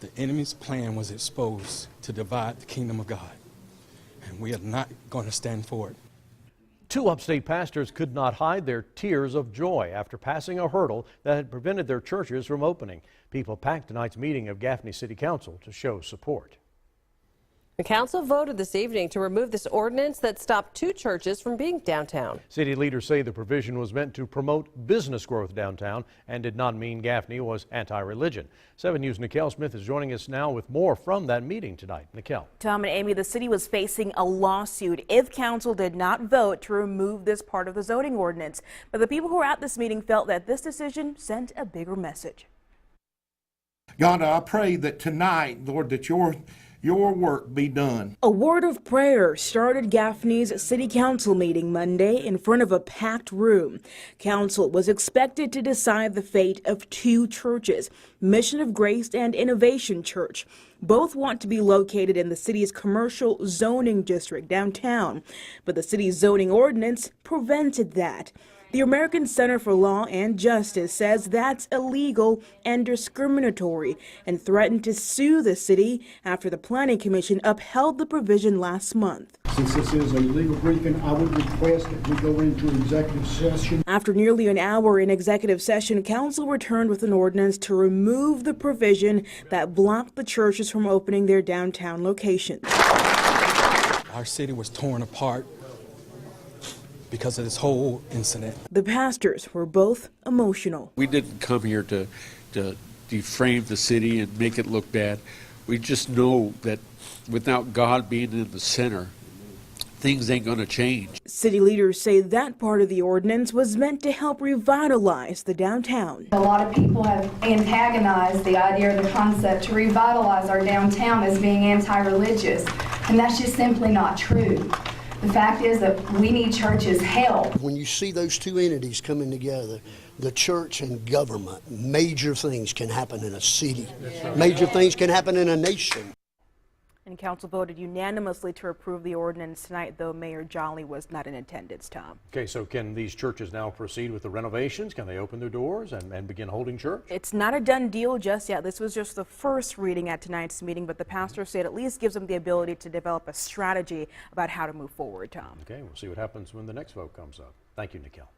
The enemy's plan was exposed to divide the kingdom of God, and we are not going to stand for it. Two upstate pastors could not hide their tears of joy after passing a hurdle that had prevented their churches from opening. People packed tonight's meeting of Gaffney City Council to show support. The council voted this evening to remove this ordinance that stopped two churches from being downtown. City leaders say the provision was meant to promote business growth downtown and did not mean Gaffney was anti-religion. 7 News' Nikel Smith is joining us now with more from that meeting tonight. Nikel. Tom and Amy, the city was facing a lawsuit if council did not vote to remove this part of the zoning ordinance. But the people who were at this meeting felt that this decision sent a bigger message. God, I pray that tonight, Lord, that your work be done. A word of prayer started Gaffney's city council meeting Monday in front of a packed room. Council was expected to decide the fate of two churches, Mission of Grace and Innovation Church. Both want to be located in the city's commercial zoning district downtown, but the city's zoning ordinance prevented that. The American Center for Law and Justice says that's illegal and discriminatory and threatened to sue the city after the Planning Commission upheld the provision last month. Since this is a legal briefing, I would request that we go into executive session. After nearly an hour in executive session, council returned with an ordinance to remove the provision that blocked the churches from opening their downtown locations. Our city was torn apart because of this whole incident. The pastors were both emotional. We didn't come here to deframe the city and make it look bad. We just know that without God being in the center, things ain't going to change. City leaders say that part of the ordinance was meant to help revitalize the downtown. A lot of people have antagonized the idea or the concept to revitalize our downtown as being anti-religious, and that's just simply not true. The fact is that we need churches' help. When you see those two entities coming together, the church and government, major things can happen in a city. Major things can happen in a nation. And council voted unanimously to approve the ordinance tonight, though Mayor Jolly was not in attendance, Tom. Okay, so can these churches now proceed with the renovations? Can they open their doors and begin holding church? It's not a done deal just yet. This was just the first reading at tonight's meeting, but the pastor said at least gives them the ability to develop a strategy about how to move forward, Tom. Okay, we'll see what happens when the next vote comes up. Thank you, Nikel.